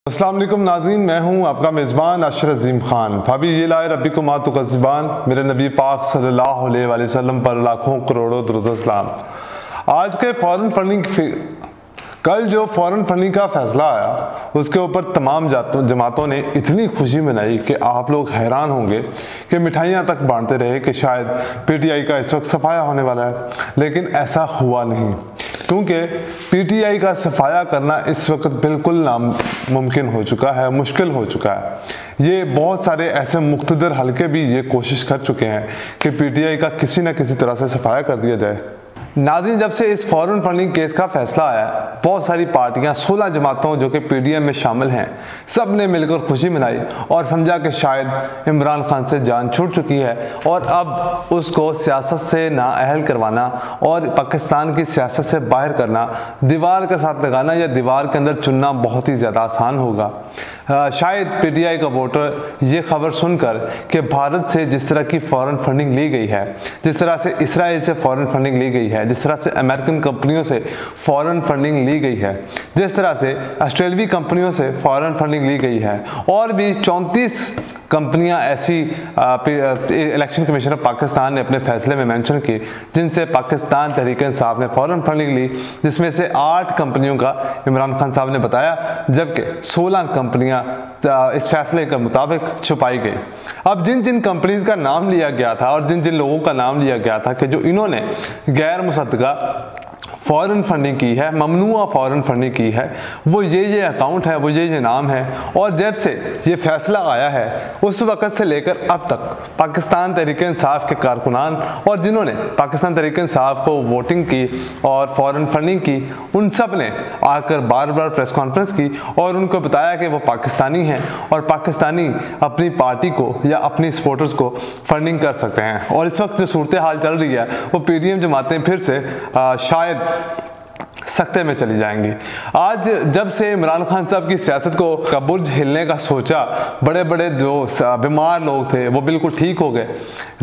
अस्सलाम वालेकुम नाज़रीन, मैं हूं आपका मेज़बान अशर अज़ीम खान। भाभी ये लाए रब्बी को मातु क़ज़बान, मेरे नबी पाक सल्लल्लाहु अलैहि वसल्लम पर लाखों करोड़ों दुरूद सलाम। आज के फॉरेन फंडिंग कल जो फॉरेन फंडिंग का फैसला आया उसके ऊपर तमाम जमातों ने इतनी खुशी मनाई कि आप लोग हैरान होंगे कि मिठाइयाँ तक बांटते रहे कि शायद पीटीआई का इस वक्त सफाया होने वाला है, लेकिन ऐसा हुआ नहीं, क्योंकि पीटीआई का सफाया करना इस वक्त बिल्कुल नामुमकिन हो चुका है, मुश्किल हो चुका है। ये बहुत सारे ऐसे मुख्तदर हलके भी ये कोशिश कर चुके हैं कि पीटीआई का किसी न किसी तरह से सफाया कर दिया जाए। नाज़रीन, जब से इस फॉरेन फंडिंग केस का फैसला आया, बहुत सारी पार्टियां 16 जमातों जो कि पीडीएम में शामिल हैं, सब ने मिलकर खुशी मनाई और समझा कि शायद इमरान खान से जान छूट चुकी है और अब उसको सियासत से नाअहल करवाना और पाकिस्तान की सियासत से बाहर करना, दीवार के साथ लगाना या दीवार के अंदर चुनना बहुत ही ज़्यादा आसान होगा। शायद पीटीआई का वोटर ये खबर सुनकर कि भारत से जिस तरह की फॉरेन फंडिंग ली गई है, जिस तरह से इसराइल से फॉरेन फंडिंग ली गई है, जिस तरह से अमेरिकन कंपनियों से फॉरेन फंडिंग ली गई है, जिस तरह से ऑस्ट्रेलवी कंपनियों से फॉरेन फंडिंग ली गई है, और भी 34 कंपनियां ऐसी इलेक्शन कमीशन ऑफ पाकिस्तान ने अपने फैसले में मेंशन की जिनसे पाकिस्तान तहरीक इंसाफ ने फॉरेन फंडिंग ली, जिसमें से 8 कंपनियों का इमरान खान साहब ने बताया, जबकि 16 कंपनियां इस फैसले के मुताबिक छुपाई गई। अब जिन जिन कंपनीज का नाम लिया गया था और जिन जिन लोगों का नाम लिया गया था कि जो इन्होंने गैर मुसद्दका फॉरेन फंडिंग की है, ममनुआ फॉरेन फंडिंग की है, वो ये अकाउंट है, वो ये नाम है, और जब से ये फैसला आया है उस वक़्त से लेकर अब तक पाकिस्तान तहरीक इंसाफ के कारकुनान और जिन्होंने पाकिस्तान तहरीक इंसाफ को वोटिंग की और फॉरेन फंडिंग की, उन सब ने आकर बार बार प्रेस कॉन्फ्रेंस की और उनको बताया कि वो पाकिस्तानी हैं और पाकिस्तानी अपनी पार्टी को या अपनी सपोर्टर्स को फंडिंग कर सकते हैं। और इस वक्त जो सूरत हाल चल रही है वो पीडीएम जमातें फिर से शायद सख्ते में चली जाएंगी। आज जब से इमरान खान साहब की सियासत का बुर्ज हिलने का सोचा, बड़े बड़े जो बीमार लोग थे वो बिल्कुल ठीक हो गए।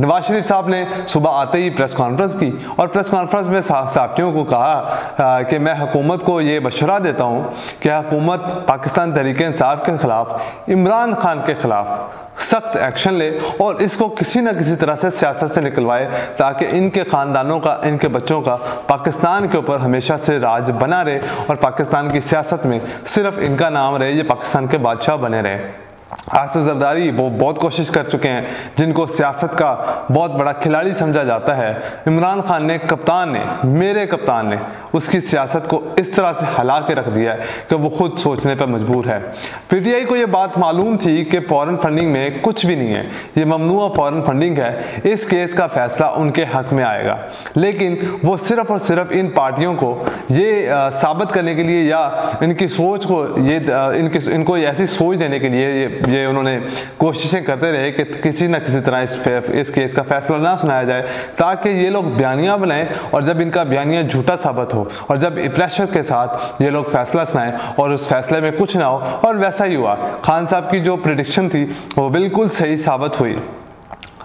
नवाज शरीफ साहब ने सुबह आते ही प्रेस कॉन्फ्रेंस की और प्रेस कॉन्फ्रेंस में साथियों को कहा कि मैं हुकूमत को ये मशवरा देता हूँ कि हुकूमत पाकिस्तान तहरीक इंसाफ के खिलाफ, इमरान खान के खिलाफ सख्त एक्शन ले और इसको किसी न किसी तरह से सियासत से निकलवाए, ताकि इनके ख़ानदानों का, इनके बच्चों का पाकिस्तान के ऊपर हमेशा से राज बना रहे और पाकिस्तान की सियासत में सिर्फ इनका नाम रहे, ये पाकिस्तान के बादशाह बने रहे। आसिफ जरदारी वो बहुत कोशिश कर चुके हैं, जिनको सियासत का बहुत बड़ा खिलाड़ी समझा जाता है। इमरान खान ने, कप्तान ने, मेरे कप्तान ने उसकी सियासत को इस तरह से हिला के रख दिया है कि वो खुद सोचने पर मजबूर है। पीटीआई को ये बात मालूम थी कि फॉरेन फंडिंग में कुछ भी नहीं है, ये ममनुआ फॉरेन फंडिंग है, इस केस का फैसला उनके हक में आएगा, लेकिन वो सिर्फ और सिर्फ इन पार्टियों को ये साबित करने के लिए या इनकी सोच को इनको ऐसी सोच देने के लिए ये उन्होंने कोशिशें करते रहे कि किसी न किसी तरह इस केस का फैसला ना सुनाया जाए, ताकि ये लोग बयानियां बनाएं और जब इनका बयानिया झूठा साबित हो और जब प्रेशर के साथ ये लोग फैसला सुनाएं और उस फैसले में कुछ ना हो। और वैसा ही हुआ। खान साहब की जो प्रेडिक्शन थी वो बिल्कुल सही साबित हुई।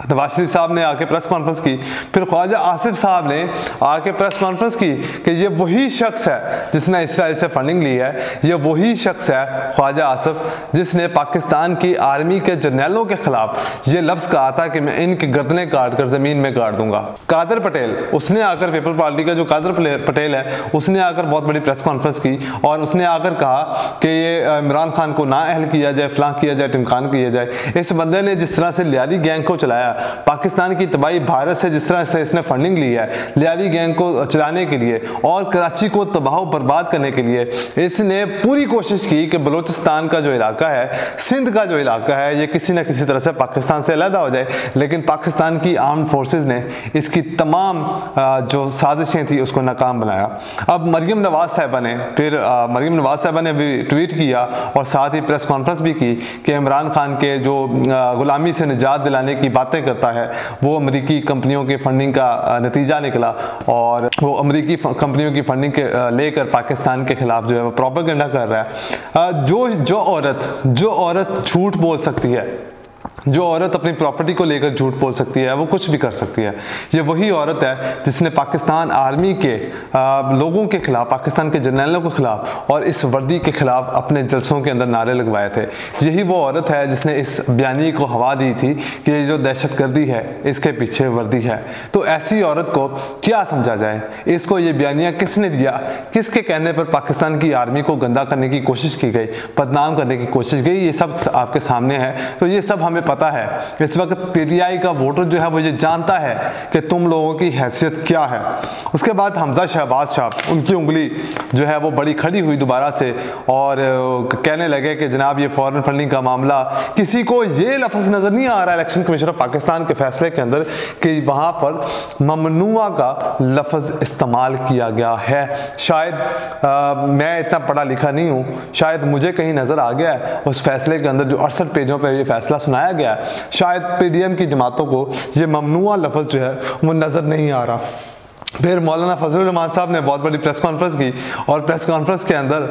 नवाज शरीफ साहब ने आके प्रेस कॉन्फ्रेंस की, फिर ख्वाजा आसिफ साहब ने आके प्रेस कॉन्फ्रेंस की कि ये वही शख्स है जिसने इसराइल से फंडिंग ली है, ये वही शख्स है ख्वाजा आसिफ जिसने पाकिस्तान की आर्मी के जर्नलों के खिलाफ ये लफ्ज़ कहा था कि मैं इनकी गर्दनें काट कर ज़मीन में गाड़ दूंगा। कादर पटेल, उसने आकर पीपल पार्टी का जो कादर पटेल है, उसने आकर बहुत बड़ी प्रेस कॉन्फ्रेंस की और उसने आकर कहा कि ये इमरान खान को नाअहल किया जाए, फलां किया जाए, टिमकान किया जाए। इस बंदे ने जिस तरह से लियाली गैंग को चलाया, पाकिस्तान की तबाही भारत से जिस तरह से इसने फंडिंग ली है लियाली गैंग को चलाने के लिए और कराची को तबाह बर्बाद करने के लिए, इसने पूरी कोशिश की कि बलूचिस्तान का जो इलाका है, सिंध का जो इलाका है, ये किसी न किसी तरह से पाकिस्तान से अलग हो जाए। लेकिन पाकिस्तान की आर्म्ड फोर्सेस ने इसकी तमाम जो साजिशें थी उसको नाकाम बनाया। अब मरियम नवाज साहिबा ने भी ट्वीट किया और साथ ही प्रेस कॉन्फ्रेंस भी की कि इमरान खान के जो गुलामी से निजात दिलाने की बातें करता है वो अमेरिकी कंपनियों के फंडिंग का नतीजा निकला और वो अमेरिकी कंपनियों की फंडिंग के लेकर पाकिस्तान के खिलाफ जो है वो प्रोपेगेंडा कर रहा है। जो औरत झूठ बोल सकती है जो औरत अपनी प्रॉपर्टी को लेकर झूठ बोल सकती है वो कुछ भी कर सकती है। ये वही औरत है जिसने पाकिस्तान आर्मी के लोगों के खिलाफ, पाकिस्तान के जर्नैलों के खिलाफ और इस वर्दी के खिलाफ अपने जलसों के अंदर नारे लगवाए थे। यही वो औरत है जिसने इस बयानी को हवा दी थी कि ये जो दहशतगर्दी है इसके पीछे वर्दी है। तो ऐसी औरत को क्या समझा जाए? इसको ये बयानिया किसने दिया? किसके कहने पर पाकिस्तान की आर्मी को गंदा करने की कोशिश की गई, बदनाम करने की कोशिश की गई? ये सब आपके सामने है। तो ये सब हमें पता है। इस वक्त पीटीआई का वोटर जो है वो ये जानता है कि तुम लोगों की हैसियत क्या है। उसके बाद हमजा शहबाज साहब, उनकी उंगली जो है वो बड़ी खड़ी हुई दोबारा से और कहने लगे कि जनाब ये फॉरेन फंडिंग का मामला, किसी को ये लफ्ज़ नज़र नहीं आ रहा इलेक्शन कमीशन ऑफ पाकिस्तान के फैसले के अंदर कि वहाँ पर ममनुआ का लफ्ज़ इस्तेमाल किया गया है। शायद मैं इतना पढ़ा लिखा नहीं हूँ, शायद मुझे कहीं नज़र आ गया है उस फैसले के अंदर जो 68 पेजों पर ये फैसला सुनाया गया है, शायद पीडीएम की जमातों को ये ममनुआ लफ्ज़ जो है वो नज़र नहीं आ रहा। फिर मौलाना फजलुर रहमान साहब ने बहुत बड़ी प्रेस कॉन्फ्रेंस की और प्रेस कॉन्फ्रेंस के अंदर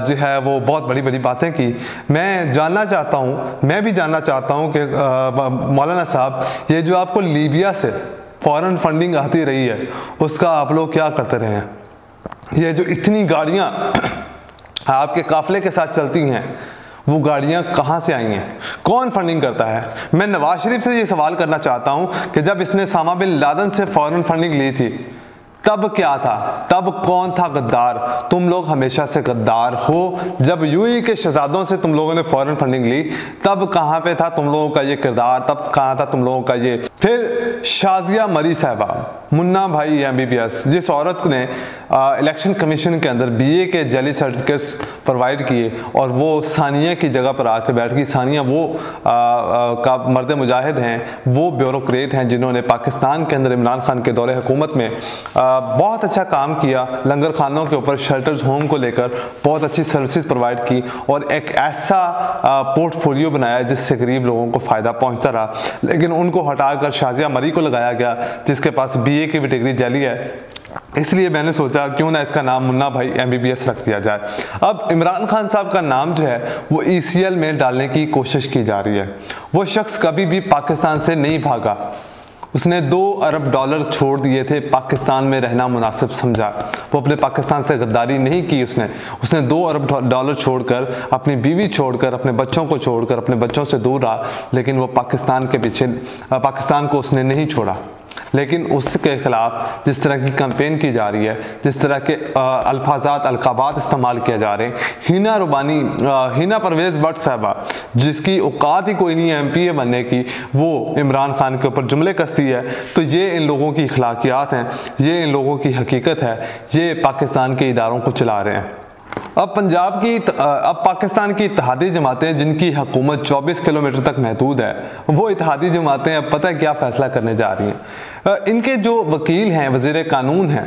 जो है वो बहुत बड़ी बड़ी बातें की। मैं भी जानना चाहता हूँ कि मौलाना साहब, ये जो आपको लीबिया से फॉरेन फंडिंग आती रही है उसका आप लोग क्या करते रहे हैं? ये जो इतनी गाड़ियाँ आपके काफिले के साथ चलती हैं, वो गाड़ियां कहां से आई हैं? कौन फंडिंग करता है? मैं नवाज शरीफ से ये सवाल करना चाहता हूं कि जब इसने उसामा बिन लादेन से फॉरेन फंडिंग ली थी तब क्या था? तब कौन था गद्दार? तुम लोग हमेशा से गद्दार हो। जब यूएई के शहजादों से तुम लोगों ने फॉरेन फंडिंग ली तब कहां पे था तुम लोगों का ये किरदार? तब कहां था तुम लोगों का ये? फिर शाजिया मरी साहबा, मुन्ना भाई एमबीबीएस, जिस औरत ने इलेक्शन कमीशन के अंदर बीए के जाली सर्टिफिकेट्स प्रोवाइड किए और वो सानिया की जगह पर आकर बैठ गई। सानिया वो का मर्द मुजाहिद हैं, वो ब्यूरोक्रेट हैं जिन्होंने पाकिस्तान के अंदर इमरान खान के दौरे हुकूमत में बहुत अच्छा काम किया, लंगर खानों के ऊपर, शेल्टर्स होम को लेकर बहुत अच्छी सर्विसेज प्रोवाइड की और एक ऐसा पोर्टफोलियो बनाया जिससे गरीब लोगों को फ़ायदा पहुंचता रहा। लेकिन उनको हटाकर शाजिया मरी को लगाया गया जिसके पास बीए की भी डिग्री जाली है। इसलिए मैंने सोचा क्यों ना इसका नाम मुन्ना भाई एमबीबीएस रख दिया जाए। अब इमरान खान साहब का नाम जो है वो ईसीएल में डालने की कोशिश की जा रही है। वो शख्स कभी भी पाकिस्तान से नहीं भागा। उसने $2 अरब छोड़ दिए थे, पाकिस्तान में रहना मुनासिब समझा। वो अपने पाकिस्तान से गद्दारी नहीं की। उसने $2 अरब छोड़कर, अपनी बीवी छोड़कर, अपने बच्चों को छोड़कर, अपने बच्चों से दूर रहा, लेकिन वो पाकिस्तान के पीछे, पाकिस्तान को उसने नहीं छोड़ा। लेकिन उसके खिलाफ जिस तरह की कैंपेन की जा रही है, जिस तरह के अल्फाजात, अलकाबात इस्तेमाल किए जा रहे हैं, हिना परवेज़ भट्ट साहबा जिसकी औकात ही कोई नहीं है एमपीए बनने की, वो इमरान खान के ऊपर जुमले कसती है। तो ये इन लोगों की अखलाकियात हैं, ये इन लोगों की हकीकत है, ये पाकिस्तान के इदारों को चला रहे हैं। अब पाकिस्तान की इत्तेहादी जमातें जिनकी हुकूमत 24 किलोमीटर तक महदूद है, वो इत्तेहादी जमातें अब पता है क्या फ़ैसला करने जा रही हैं। इनके जो वकील हैं, वज़ीर कानून हैं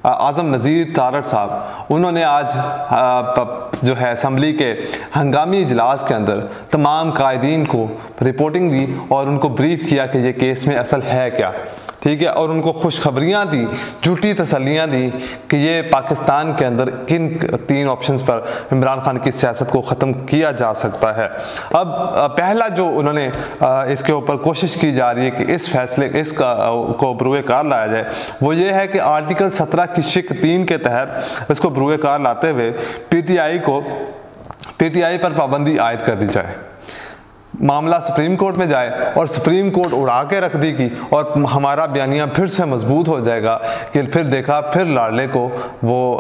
आज़म नज़ीर तारड़ साहब, उन्होंने आज जो है असम्बली के हंगामी इजलास के अंदर तमाम कायदीन को रिपोर्टिंग दी और उनको ब्रीफ किया कि ये केस में असल है क्या, ठीक है, और उनको खुशखबरियाँ दी, झूठी तसल्लियाँ दी कि ये पाकिस्तान के अंदर किन 3 ऑप्शंस पर इमरान खान की सियासत को ख़त्म किया जा सकता है। अब पहला जो उन्होंने इसके ऊपर कोशिश की जा रही है कि इस फैसले को बरूए कार लाया जाए, वो ये है कि आर्टिकल 17 की शिक 3 के तहत इसको बरूए कार लाते हुए पीटीआई पर पाबंदी आयद कर दी जाए। मामला सुप्रीम कोर्ट में जाए और सुप्रीम कोर्ट उड़ा के रख देगी और हमारा बयानिया फिर से मजबूत हो जाएगा कि फिर देखा, फिर लाडले को वो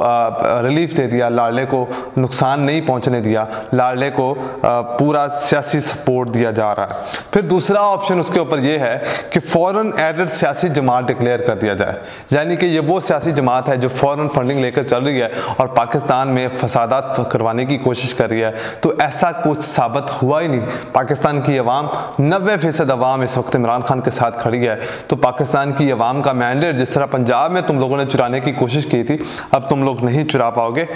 रिलीफ दे दिया, लाडले को नुकसान नहीं पहुंचने दिया, लाडले को पूरा सियासी सपोर्ट दिया जा रहा है। फिर दूसरा ऑप्शन उसके ऊपर ये है कि फ़ौरन एडेड सियासी जमात डिक्लेयर कर दिया जाए, यानी कि ये वो सियासी जमात है जो फ़ौरन फंडिंग लेकर चल रही है और पाकिस्तान में फसादात करवाने की कोशिश कर रही है। तो ऐसा कुछ साबित हुआ ही नहीं। पाकिस्तान की अवाम 90% अवाम इस वक्त इमरान खान के साथ खड़ी है। तो पाकिस्तान की अवाम का मैंडेट जिस तरह पंजाब में तुम लोगों ने चुराने की कोशिश की थी, अब तुम लोग नहीं चुरा पाओगे।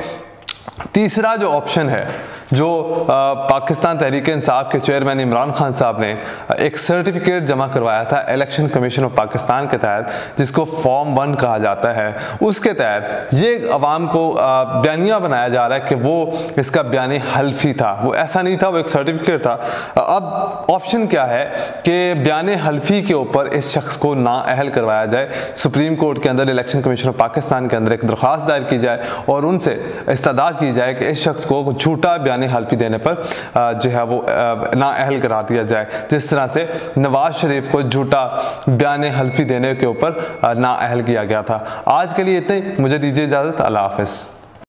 तीसरा जो ऑप्शन है, जो पाकिस्तान तहरीक इंसाफ के चेयरमैन इमरान खान साहब ने एक सर्टिफिकेट जमा करवाया था इलेक्शन कमीशन ऑफ पाकिस्तान के तहत, जिसको फॉर्म 1 कहा जाता है। उसके तहत ये अवाम को बयानिया बनाया जा रहा है कि वो इसका बयान हल्फी था, वो ऐसा नहीं था, वो एक सर्टिफिकेट था। अब ऑप्शन क्या है कि बयान हल्फी के ऊपर इस शख्स को नाअहल करवाया जाए, सुप्रीम कोर्ट के अंदर इलेक्शन कमीशन ऑफ पाकिस्तान के अंदर एक दरख्वास्त दायर की जाए और उनसे इस्तदा की जाए कि इस शख्स को झूठा बयान हल्फी देने पर जो है वो नाअहल करार दिया जाए, जिस तरह से नवाज शरीफ को झूठा बयान हल्फी देने के ऊपर नाअहल किया गया था। आज के लिए इतने, मुझे दीजिए इजाज़त। अल्लाह हाफ़िज़।